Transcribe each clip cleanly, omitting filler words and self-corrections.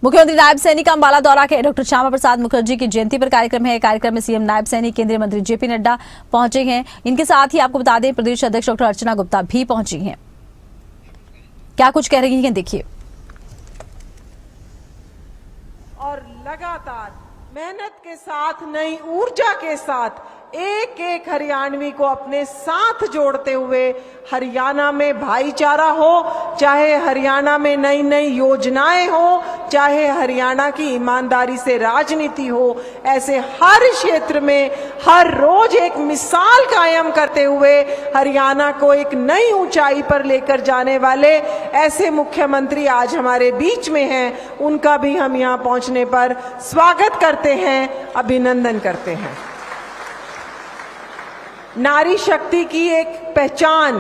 मुख्यमंत्री नायब सैनी का अंबाला दौरा के डॉक्टर श्यामा प्रसाद मुखर्जी की जयंती पर कार्यक्रम है। कार्यक्रम में सीएम नायब सैनी, केंद्रीय मंत्री जेपी नड्डा पहुंचे हैं। इनके साथ ही आपको बता दें प्रदेश अध्यक्ष डॉक्टर अर्चना गुप्ता भी पहुंची हैं। क्या कुछ कह रही हैं देखिए। और लगातार मेहनत के साथ, नई ऊर्जा के साथ एक एक हरियाणवी को अपने साथ जोड़ते हुए हरियाणा में भाईचारा हो, चाहे हरियाणा में नई नई योजनाएं हो, चाहे हरियाणा की ईमानदारी से राजनीति हो, ऐसे हर क्षेत्र में हर रोज एक मिसाल कायम करते हुए हरियाणा को एक नई ऊंचाई पर लेकर जाने वाले ऐसे मुख्यमंत्री आज हमारे बीच में हैं। उनका भी हम यहाँ पहुंचने पर स्वागत करते हैं, अभिनंदन करते हैं। नारी शक्ति की एक पहचान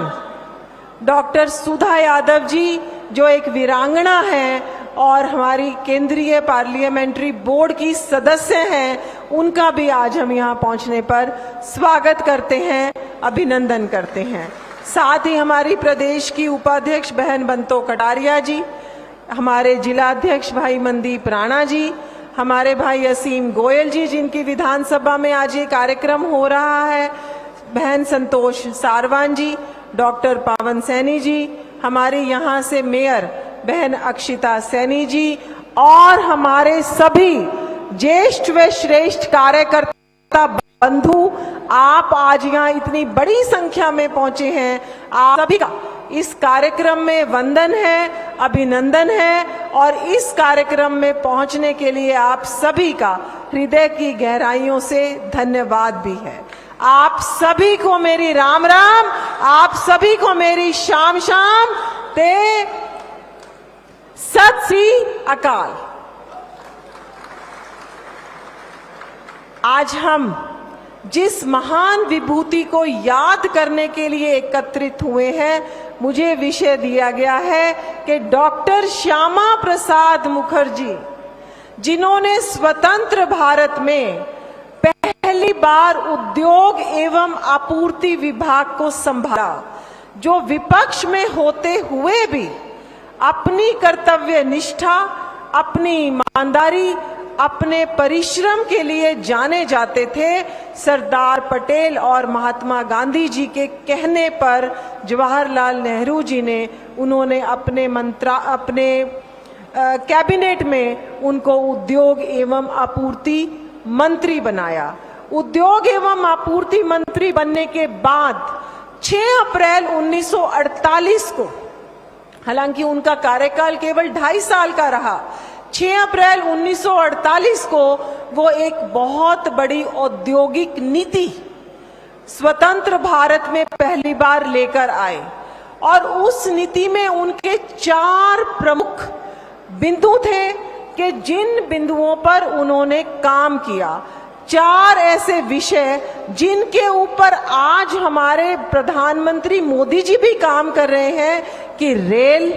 डॉक्टर सुधा यादव जी, जो एक वीरांगना हैं और हमारी केंद्रीय पार्लियामेंट्री बोर्ड की सदस्य हैं, उनका भी आज हम यहाँ पहुँचने पर स्वागत करते हैं, अभिनंदन करते हैं। साथ ही हमारी प्रदेश की उपाध्यक्ष बहन बंतो कटारिया जी, हमारे जिलाध्यक्ष भाई मनदीप राणा जी, हमारे भाई असीम गोयल जी, जिनकी विधानसभा में आज ये कार्यक्रम हो रहा है, बहन संतोष सारवान जी, डॉक्टर पावन सैनी जी, हमारे यहाँ से मेयर बहन अक्षिता सैनी जी और हमारे सभी ज्येष्ठ व श्रेष्ठ कार्यकर्ता बंधु, आप आज यहाँ इतनी बड़ी संख्या में पहुंचे हैं। आप सभी का इस कार्यक्रम में वंदन है, अभिनंदन है और इस कार्यक्रम में पहुंचने के लिए आप सभी का हृदय की गहराइयों से धन्यवाद भी है। आप सभी को मेरी राम राम, आप सभी को मेरी शाम शाम ते सत श्री अकाल। आज हम जिस महान विभूति को याद करने के लिए एकत्रित हुए हैं, मुझे विषय दिया गया है कि डॉक्टर श्यामा प्रसाद मुखर्जी, जिन्होंने स्वतंत्र भारत में पहली बार उद्योग एवं आपूर्ति विभाग को संभाला, जो विपक्ष में होते हुए भी अपनी कर्तव्य निष्ठा, अपनी ईमानदारी, अपने परिश्रम के लिए जाने जाते थे। सरदार पटेल और महात्मा गांधी जी के कहने पर जवाहरलाल नेहरू जी ने उन्होंने अपने कैबिनेट में उनको उद्योग एवं आपूर्ति मंत्री बनाया। उद्योग एवं आपूर्ति मंत्री बनने के बाद 6 अप्रैल 1948 को, हालांकि उनका कार्यकाल केवल 2.5 साल का रहा, 6 अप्रैल 1948 को वो एक बहुत बड़ी औद्योगिक नीति स्वतंत्र भारत में पहली बार लेकर आए और उस नीति में उनके 4 प्रमुख बिंदु थे कि जिन बिंदुओं पर उन्होंने काम किया। 4 ऐसे विषय जिनके ऊपर आज हमारे प्रधानमंत्री मोदी जी भी काम कर रहे हैं कि रेल,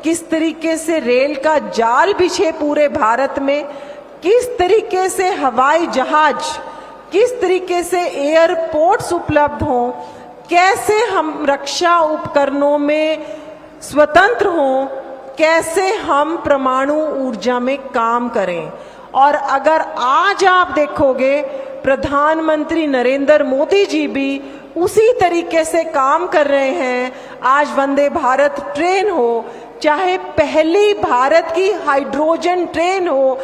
किस तरीके से रेल का जाल बिछे पूरे भारत में, किस तरीके से हवाई जहाज, किस तरीके से एयरपोर्ट्स उपलब्ध हों, कैसे हम रक्षा उपकरणों में स्वतंत्र हों, कैसे हम परमाणु ऊर्जा में काम करें। और अगर आज आप देखोगे प्रधानमंत्री नरेंद्र मोदी जी भी उसी तरीके से काम कर रहे हैं। आज वंदे भारत ट्रेन हो, चाहे पहली भारत की हाइड्रोजन ट्रेन हो,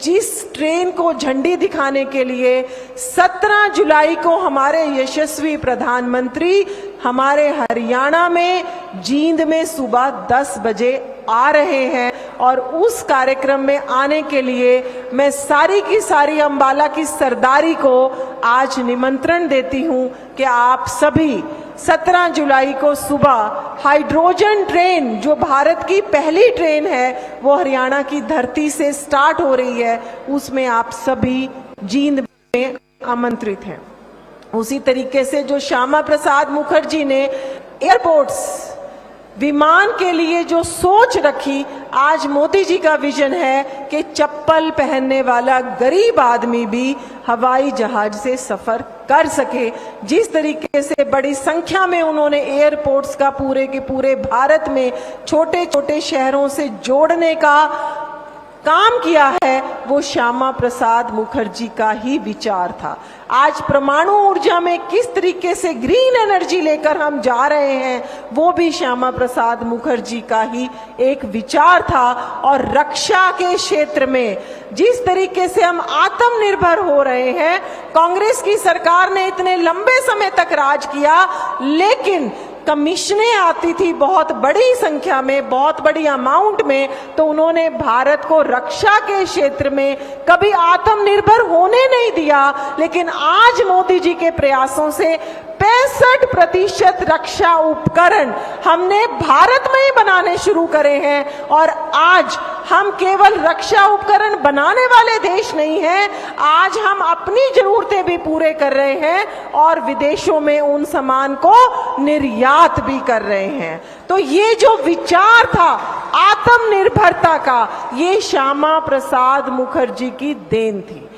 जिस ट्रेन को झंडी दिखाने के लिए 17 जुलाई को हमारे यशस्वी प्रधानमंत्री हमारे हरियाणा में जींद में सुबह 10 बजे आ रहे हैं। और उस कार्यक्रम में आने के लिए मैं सारी की सारी अंबाला की सरदारी को आज निमंत्रण देती हूं कि आप सभी 17 जुलाई को सुबह हाइड्रोजन ट्रेन, जो भारत की पहली ट्रेन है, वो हरियाणा की धरती से स्टार्ट हो रही है, उसमें आप सभी जींद में आमंत्रित हैं। उसी तरीके से जो श्यामा प्रसाद मुखर्जी ने एयरपोर्ट्स, विमान के लिए जो सोच रखी, आज मोदी जी का विजन है कि चप्पल पहनने वाला गरीब आदमी भी हवाई जहाज से सफर कर सके। जिस तरीके से बड़ी संख्या में उन्होंने एयरपोर्ट्स का पूरे के पूरे भारत में छोटे छोटे शहरों से जोड़ने का काम किया है वो श्यामा प्रसाद मुखर्जी का ही विचार था। आज परमाणु ऊर्जा में किस तरीके से ग्रीन एनर्जी लेकर हम जा रहे हैं वो भी श्यामा प्रसाद मुखर्जी का ही एक विचार था। और रक्षा के क्षेत्र में जिस तरीके से हम आत्मनिर्भर हो रहे हैं, कांग्रेस की सरकार ने इतने लंबे समय तक राज किया, लेकिन कमीशनें आती थी बहुत बड़ी संख्या में, बहुत बड़ी अमाउंट में, तो उन्होंने भारत को रक्षा के क्षेत्र में कभी आत्मनिर्भर होने नहीं दिया। लेकिन आज मोदी जी के प्रयासों से 65% रक्षा उपकरण हमने भारत में ही बनाने शुरू करे हैं। और आज हम केवल रक्षा उपकरण बनाने वाले देश नहीं हैं, आज हम अपनी जरूरतें भी पूरे कर रहे हैं और विदेशों में उन सामान को निर्यात भी कर रहे हैं। तो ये जो विचार था आत्मनिर्भरता का, ये श्यामा प्रसाद मुखर्जी की देन थी।